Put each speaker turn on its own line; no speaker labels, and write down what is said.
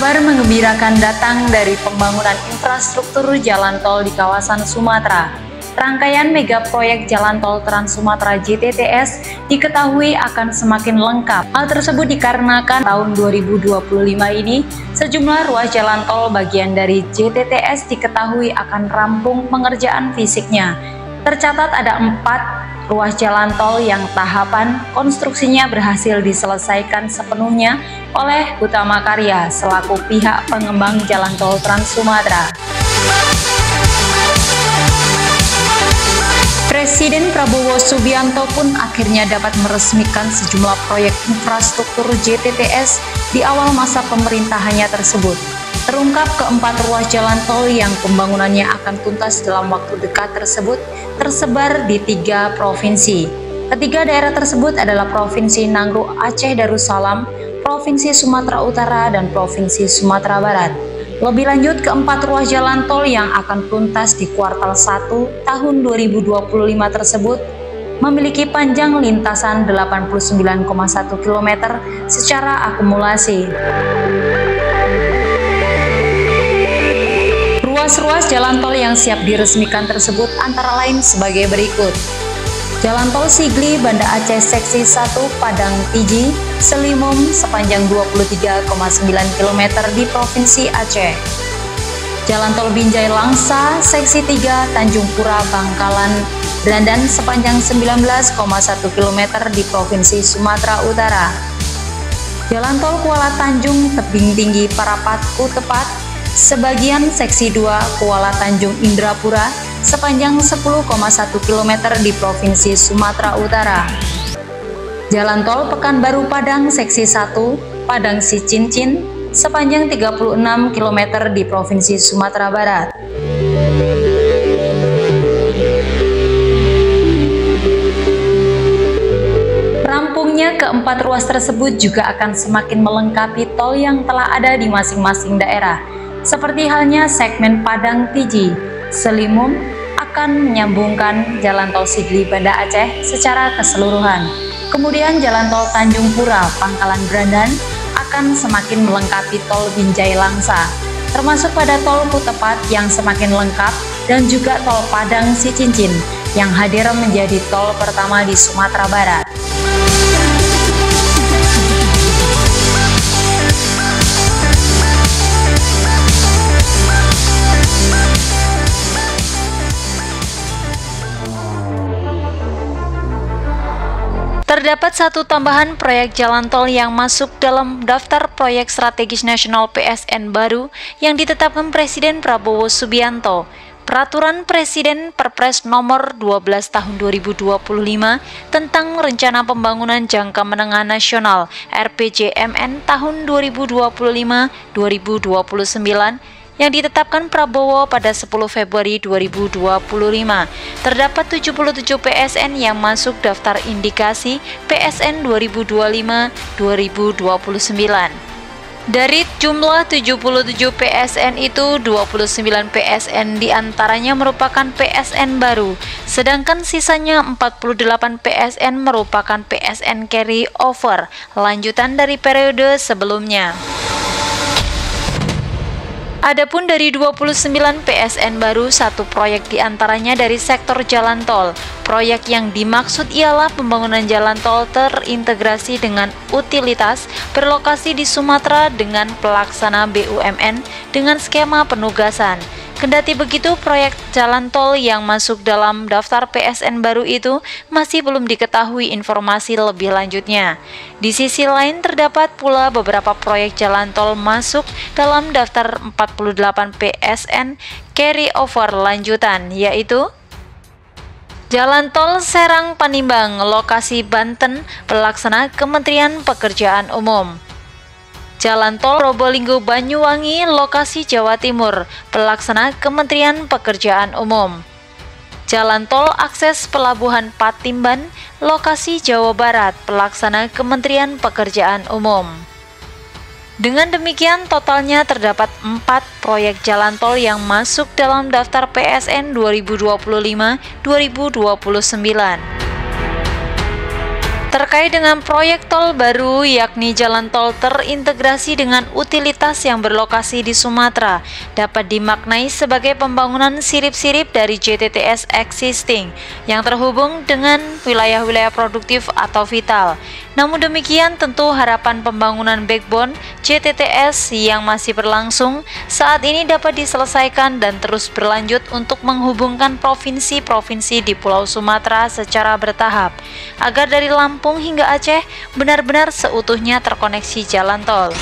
Kabar menggembirakan datang dari pembangunan infrastruktur jalan tol di kawasan Sumatera. Rangkaian mega proyek Jalan Tol Trans Sumatera JTTS diketahui akan semakin lengkap. Hal tersebut dikarenakan tahun 2025 ini sejumlah ruas jalan tol bagian dari JTTS diketahui akan rampung pengerjaan fisiknya. Tercatat ada 4 ruas jalan tol yang tahapan konstruksinya berhasil diselesaikan sepenuhnya oleh Utama Karya selaku pihak pengembang Jalan Tol Trans Sumatera. Presiden Prabowo Subianto pun akhirnya dapat meresmikan sejumlah proyek infrastruktur JTTS di awal masa pemerintahannya tersebut. Terungkap keempat ruas jalan tol yang pembangunannya akan tuntas dalam waktu dekat tersebut tersebar di 3 provinsi. Ketiga daerah tersebut adalah Provinsi Nanggroe Aceh Darussalam, Provinsi Sumatera Utara, dan Provinsi Sumatera Barat. Lebih lanjut, keempat ruas jalan tol yang akan tuntas di kuartal 1 tahun 2025 tersebut memiliki panjang lintasan 89,1 km secara akumulasi. Ruas-ruas jalan tol yang siap diresmikan tersebut antara lain sebagai berikut. Jalan tol Sigli Banda Aceh Seksi 1 Padang Tiji Selimum sepanjang 23,9 km di Provinsi Aceh. Jalan tol Binjai Langsa Seksi 3 Tanjung Pura Bangkalan Brandan sepanjang 19,1 km di Provinsi Sumatera Utara. Jalan tol Kuala Tanjung Tebing Tinggi Parapat Kutepat sebagian Seksi 2 Kuala Tanjung Indrapura sepanjang 10,1 km di Provinsi Sumatera Utara. Jalan tol Pekanbaru Padang Seksi 1 Padang Sicincin sepanjang 36 km di Provinsi Sumatera Barat. Rampungnya keempat ruas tersebut juga akan semakin melengkapi tol yang telah ada di masing-masing daerah. Seperti halnya segmen Padang Tiji Selimum akan menyambungkan Jalan Tol Sigli Banda Aceh secara keseluruhan. Kemudian Jalan Tol Tanjung Pura Pangkalan Brandan akan semakin melengkapi Tol Binjai Langsa, termasuk pada Tol Kutepat yang semakin lengkap dan juga Tol Padang Sicincin yang hadir menjadi tol pertama di Sumatera Barat. Terdapat satu tambahan proyek jalan tol yang masuk dalam daftar proyek strategis nasional PSN baru yang ditetapkan Presiden Prabowo Subianto. Peraturan Presiden Perpres nomor 12 tahun 2025 tentang Rencana Pembangunan Jangka Menengah Nasional RPJMN tahun 2025-2029 yang ditetapkan Prabowo pada 10 Februari 2025. Terdapat 77 PSN yang masuk daftar indikasi PSN 2025-2029. Dari jumlah 77 PSN itu, 29 PSN diantaranya merupakan PSN baru, sedangkan sisanya 48 PSN merupakan PSN carry over, lanjutan dari periode sebelumnya. Adapun dari 29 PSN baru, 1 proyek diantaranya dari sektor jalan tol. Proyek yang dimaksud ialah pembangunan jalan tol terintegrasi dengan utilitas berlokasi di Sumatera dengan pelaksana BUMN dengan skema penugasan. Kendati begitu, proyek jalan tol yang masuk dalam daftar PSN baru itu masih belum diketahui informasi lebih lanjutnya. Di sisi lain, terdapat pula beberapa proyek jalan tol masuk dalam daftar 48 PSN carry over lanjutan, yaitu Jalan Tol Serang Panimbang, lokasi Banten, pelaksana Kementerian Pekerjaan Umum. Jalan Tol Probolinggo Banyuwangi, lokasi Jawa Timur, pelaksana Kementerian Pekerjaan Umum. Jalan Tol Akses Pelabuhan Patimban, lokasi Jawa Barat, pelaksana Kementerian Pekerjaan Umum. Dengan demikian, totalnya terdapat 4 proyek jalan tol yang masuk dalam daftar PSN 2025-2029. Terkait dengan proyek tol baru, yakni jalan tol terintegrasi dengan utilitas yang berlokasi di Sumatera, dapat dimaknai sebagai pembangunan sirip-sirip dari JTTS existing yang terhubung dengan wilayah-wilayah produktif atau vital. Namun demikian, tentu harapan pembangunan backbone JTTS yang masih berlangsung saat ini dapat diselesaikan dan terus berlanjut untuk menghubungkan provinsi-provinsi di Pulau Sumatera secara bertahap, agar dari Lampung hingga Aceh benar-benar seutuhnya terkoneksi jalan tol.